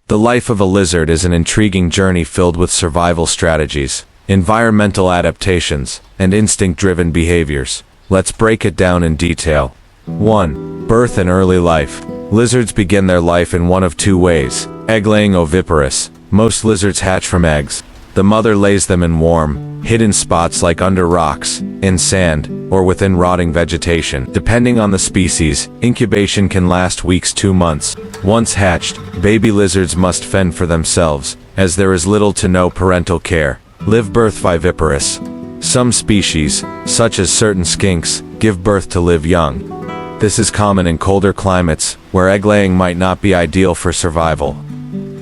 The life of a lizard is an intriguing journey filled with survival strategies, environmental adaptations, and instinct-driven behaviors. Let's break it down in detail. 1. Birth and early life. Lizards begin their life in one of two ways: egg-laying oviparous. Most lizards hatch from eggs. The mother lays them in warm, hidden spots like under rocks, in sand, or within rotting vegetation. Depending on the species, incubation can last weeks to months. Once hatched, baby lizards must fend for themselves, as there is little to no parental care. Live birth viviparous. Some species, such as certain skinks, give birth to live young. This is common in colder climates, where egg-laying might not be ideal for survival.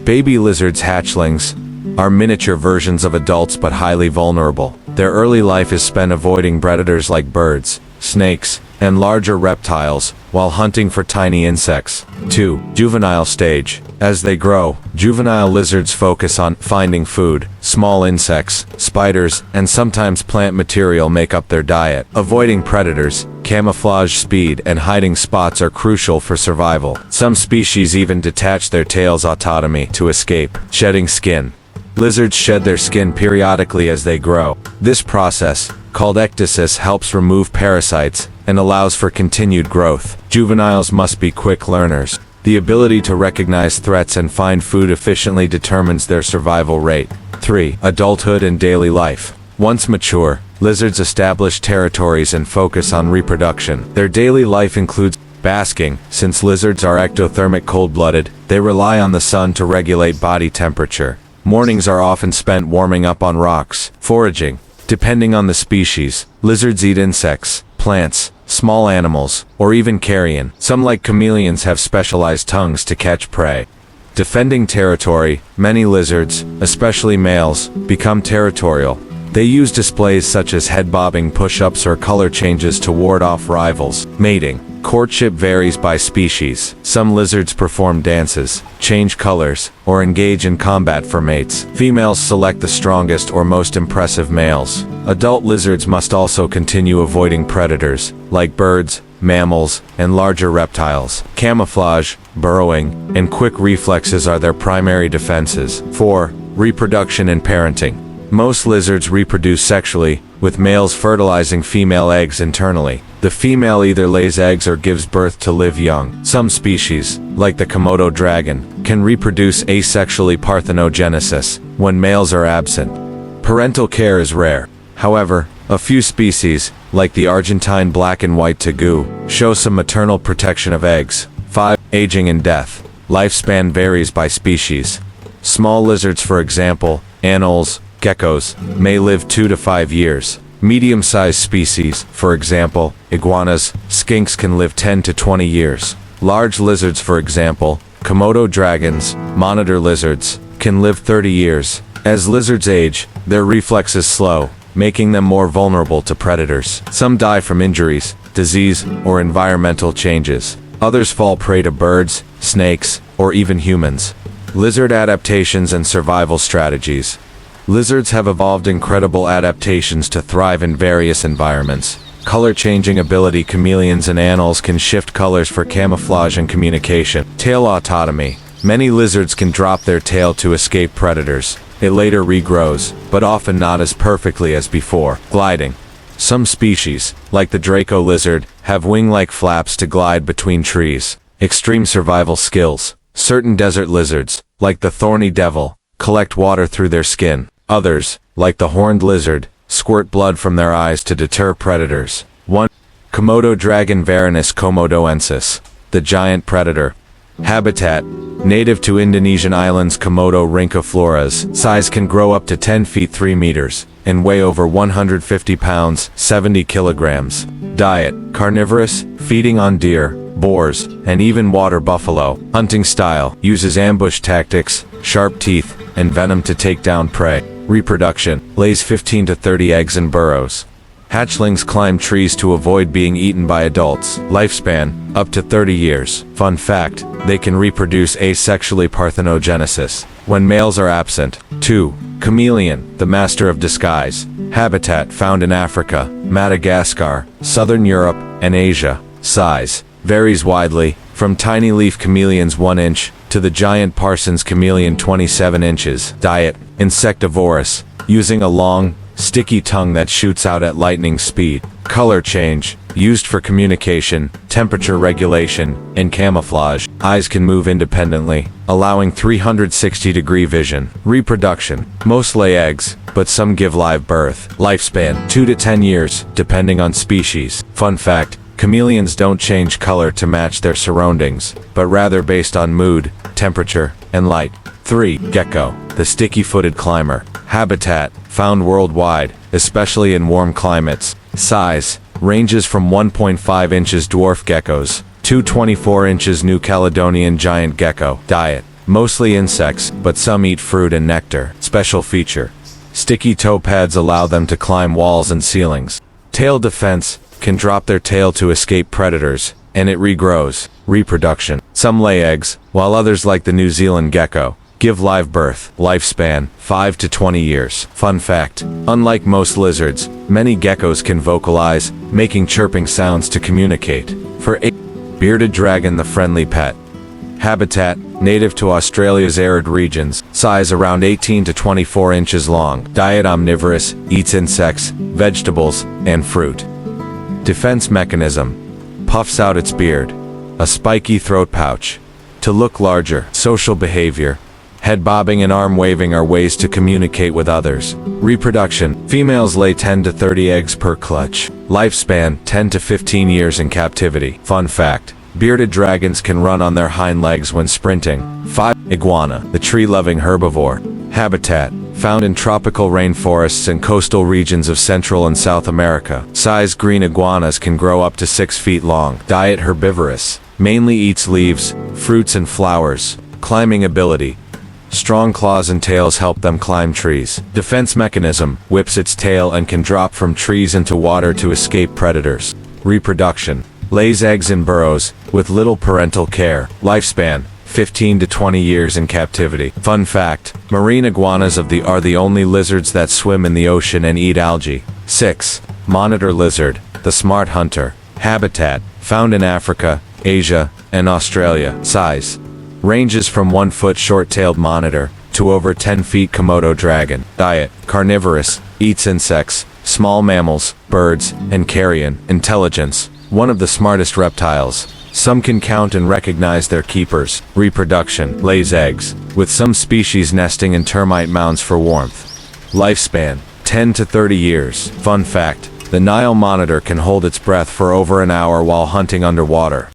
Baby lizards hatchlings are miniature versions of adults but highly vulnerable. Their early life is spent avoiding predators like birds, snakes, and larger reptiles, while hunting for tiny insects. 2. Juvenile stage. As they grow, juvenile lizards focus on finding food. Small insects, spiders, and sometimes plant material make up their diet. Avoiding predators, camouflage, speed, and hiding spots are crucial for survival. Some species even detach their tails autonomy to escape. Shedding skin. Lizards shed their skin periodically as they grow. This process, called ecdysis, helps remove parasites and allows for continued growth. Juveniles must be quick learners. The ability to recognize threats and find food efficiently determines their survival rate. 3. Adulthood and daily life. Once mature, lizards establish territories and focus on reproduction. Their daily life includes basking. Since lizards are ectothermic cold-blooded, they rely on the sun to regulate body temperature. Mornings are often spent warming up on rocks. Foraging. Depending on the species, lizards eat insects, plants, small animals, or even carrion. Some, like chameleons, have specialized tongues to catch prey. Defending territory. Many lizards, especially males, become territorial. They use displays such as head-bobbing push-ups or color changes to ward off rivals. Mating. Courtship varies by species. Some lizards perform dances, change colors, or engage in combat for mates. Females select the strongest or most impressive males. Adult lizards must also continue avoiding predators, like birds, mammals, and larger reptiles. Camouflage, burrowing, and quick reflexes are their primary defenses. 4. Reproduction and parenting. Most lizards reproduce sexually, with males fertilizing female eggs internally. The female either lays eggs or gives birth to live young. Some species, like the Komodo dragon, can reproduce asexually parthenogenesis, when males are absent. Parental care is rare. However, a few species, like the Argentine black and white tegu, show some maternal protection of eggs. 5. Aging and death. Lifespan varies by species. Small lizards, for example, anoles, geckos, may live 2 to 5 years. Medium-sized species, for example, iguanas, skinks, can live 10 to 20 years. Large lizards, for example, Komodo dragons, monitor lizards, can live 30 years. As lizards age, their reflexes slow, making them more vulnerable to predators. Some die from injuries, disease, or environmental changes. Others fall prey to birds, snakes, or even humans. Lizard adaptations and survival strategies. Lizards have evolved incredible adaptations to thrive in various environments. Color-changing ability. Chameleons and anoles can shift colors for camouflage and communication. Tail autonomy. Many lizards can drop their tail to escape predators. It later regrows, but often not as perfectly as before. Gliding. Some species, like the Draco lizard, have wing-like flaps to glide between trees. Extreme survival skills. Certain desert lizards, like the thorny devil, collect water through their skin. Others, like the horned lizard, squirt blood from their eyes to deter predators. 1. Komodo dragon Varanus komodoensis, the giant predator. Habitat. Native to Indonesian islands Komodo rhynchofloras, size can grow up to 10 feet 3 meters, and weigh over 150 pounds, 70 kilograms. Diet. Carnivorous, feeding on deer, boars, and even water buffalo. Hunting style. Uses ambush tactics, sharp teeth, and venom to take down prey. Reproduction. Lays 15 to 30 eggs and burrows. Hatchlings climb trees to avoid being eaten by adults. Lifespan, up to 30 years. Fun fact, they can reproduce asexually parthenogenesis, when males are absent. 2. Chameleon, the master of disguise. Habitat. Found in Africa, Madagascar, Southern Europe, and Asia. Size. Varies widely, from tiny leaf chameleons 1 inch, to to the giant Parsons chameleon 27 inches. Diet: insectivorous, using a long, sticky tongue that shoots out at lightning speed. Color change, used for communication, temperature regulation, and camouflage. Eyes can move independently, allowing 360-degree vision. Reproduction, most lay eggs, but some give live birth. Lifespan, 2 to 10 years, depending on species. Fun fact, chameleons don't change color to match their surroundings, but rather based on mood, temperature, and light. 3. Gecko, the sticky-footed climber. Habitat, found worldwide, especially in warm climates. Size, ranges from 1.5 inches dwarf geckos to 24 inches New Caledonian giant gecko. Diet, mostly insects, but some eat fruit and nectar. Special feature, sticky toe pads allow them to climb walls and ceilings. Tail defense, can drop their tail to escape predators, and it regrows. Reproduction, some lay eggs, while others, like the New Zealand gecko, give live birth. Lifespan, 5 to 20 years. Fun fact, unlike most lizards, many geckos can vocalize, making chirping sounds to communicate. For 8. Bearded dragon, the friendly pet. Habitat, native to Australia's arid regions. Size around 18 to 24 inches long. Diet omnivorous, eats insects, vegetables, and fruit. Defense mechanism, puffs out its beard. A spiky throat pouch, to look larger. Social behavior, head bobbing and arm waving are ways to communicate with others. Reproduction, females lay 10 to 30 eggs per clutch. Lifespan, 10 to 15 years in captivity. Fun fact, bearded dragons can run on their hind legs when sprinting. 5. Iguana, the tree-loving herbivore. Habitat, found in tropical rainforests and coastal regions of Central and South America. Size, green iguanas can grow up to 6 feet long. Diet, herbivorous, mainly eats leaves, fruits and flowers. Climbing ability, strong claws and tails help them climb trees. Defense mechanism, whips its tail and can drop from trees into water to escape predators. Reproduction, lays eggs in burrows, with little parental care. Lifespan, 15 to 20 years in captivity. Fun fact, marine iguanas are the only lizards that swim in the ocean and eat algae. 6. Monitor lizard, the smart hunter. Habitat, found in Africa, Asia, and Australia. Size, ranges from 1 foot short-tailed monitor to over 10 feet Komodo dragon. Diet, carnivorous, eats insects, small mammals, birds, and carrion. Intelligence, one of the smartest reptiles. Some can count and recognize their keepers. Reproduction, lays eggs, with some species nesting in termite mounds for warmth. Lifespan, 10 to 30 years. Fun fact, the Nile monitor can hold its breath for over an hour while hunting underwater.